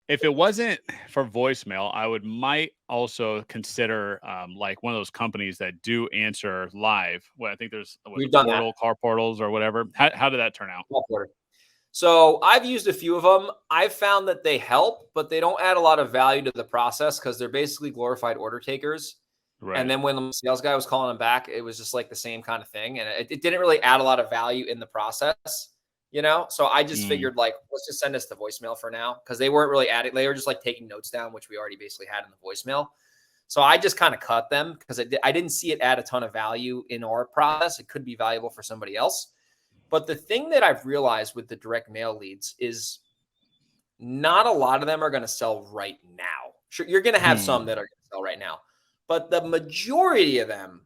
If it wasn't for voicemail, I might also consider, like, one of those companies that do answer live. Well, I think there's, We've done that. Car Portals or whatever. How did that turn out? So I've used a few of them. I've found that they help, but they don't add a lot of value to the process because they're basically glorified order takers. And Right. then when the sales guy was calling him back, it was just like the same kind of thing. And it didn't really add a lot of value in the process, you know? So I just Mm, figured, like, let's just send us the voicemail for now because they weren't really adding, they were just like taking notes down, which we already basically had in the voicemail. So I just kind of cut them because I didn't see it add a ton of value in our process. It could be valuable for somebody else. But the thing that I've realized with the direct mail leads is not a lot of them are going to sell right now. Sure, you're going to have some hmm. that are going to sell right now, but the majority of them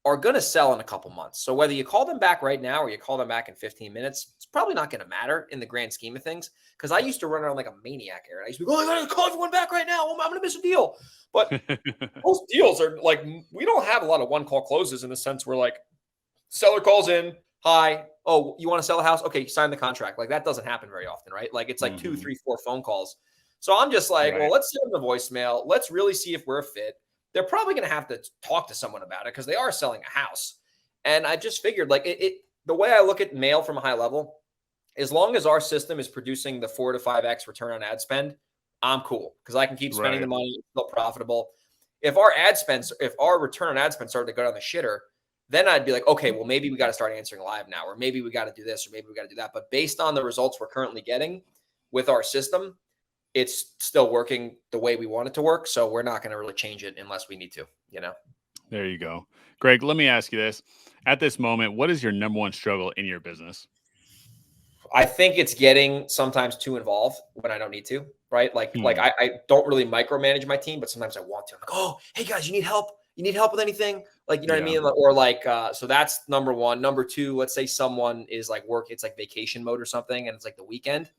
are going to sell in a couple months. So whether you call them back right now or you call them back in 15 minutes, it's probably not going to matter in the grand scheme of things. Because I used to run around like a maniac, Aaron. I used to be, oh, I got to call everyone back right now. I'm going to miss a deal. But most deals are like, we don't have a lot of one call closes in the sense where like seller calls in, hi, oh, you want to sell a house? Okay, sign the contract. Like that doesn't happen very often, right? Like it's like two, Hmm. three, four phone calls. So I'm just like, well, Right. let's send them the voicemail. Let's really see if we're a fit. They're probably going to have to talk to someone about it because they are selling a house. And I just figured like the way I look at mail from a high level, as long as our system is producing the 4 to 5x return on ad spend, I'm cool because I can keep spending the Right. money, it's still profitable. If our return on ad spend started to go down the shitter, then I'd be like, okay, well, maybe we got to start answering live now, or maybe we got to do this, or maybe we got to do that. But based on the results we're currently getting with our system, it's still working the way we want it to work. So we're not going to really change it unless we need to, you know? There you go. Greg, let me ask you this. At this moment, what is your number one struggle in your business? I think it's getting sometimes too involved when I don't need to, right? Like Hmm. I don't really micromanage my team, but sometimes I want to. I'm like, oh, hey guys, you need help? You need help with anything? Like, you know what I Yeah. mean? Or like, so that's number one. Number two, let's say someone is like it's like vacation mode or something, and it's like the weekend.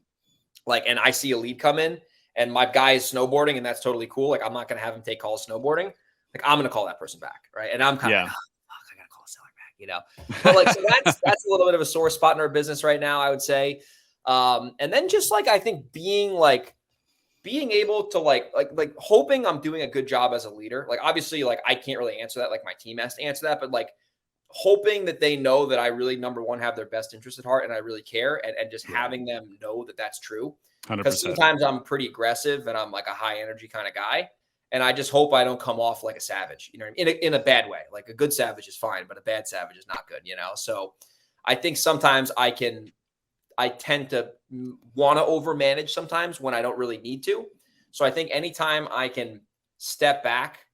Like, and I see a lead come in and my guy is snowboarding and that's totally cool. Like, I'm not going to have him take calls snowboarding. Like, I'm going to call that person back. Right. And I'm kind of like, Yeah. oh, fuck, I got to call a seller back, you know? But like, so that's a little bit of a sore spot in our business right now, I would say. And then just like, I think being able to like hoping I'm doing a good job as a leader. Like, obviously, like I can't really answer that. Like my team has to answer that, but like hoping that they know that I really, number one, have their best interest at heart and I really care, and just Yeah. having them know that that's true. Because 100%. sometimes I'm pretty aggressive and I'm like a high energy kind of guy. And I just hope I don't come off like a savage, you know, in a bad way. Like a good savage is fine, but a bad savage is not good, you know? So I think sometimes I tend to want to overmanage sometimes when I don't really need to. So I think anytime I can step back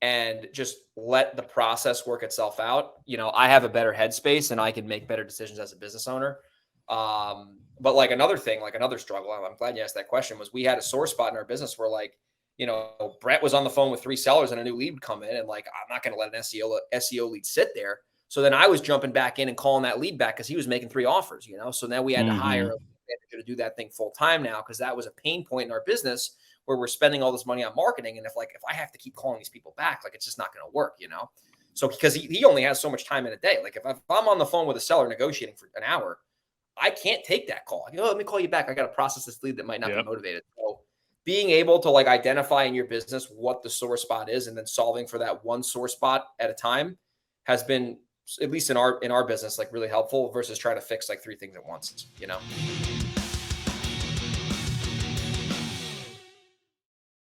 and just let the process work itself out, you know, I have a better headspace and I can make better decisions as a business owner. But like another thing, like another struggle, I'm glad you asked that question, was we had a sore spot in our business where like, you know, Brett was on the phone with 3 sellers and a new lead would come in, and like, I'm not going to let an SEO lead sit there. So then I was jumping back in and calling that lead back because he was making 3 offers, you know? So now we had to hire Hmm. a manager to do that thing full time now because that was a pain point in our business where we're spending all this money on marketing. And if I have to keep calling these people back, like it's just not going to work, you know? So because he only has so much time in a day. Like if I'm on the phone with a seller negotiating for an hour, I can't take that call. You know, let me call you back. I got to process this lead that might not be Yep. motivated. So being able to like identify in your business what the sore spot is and then solving for that one sore spot at a time has been, at least in our business, like really helpful versus trying to fix like 3 things at once, you know?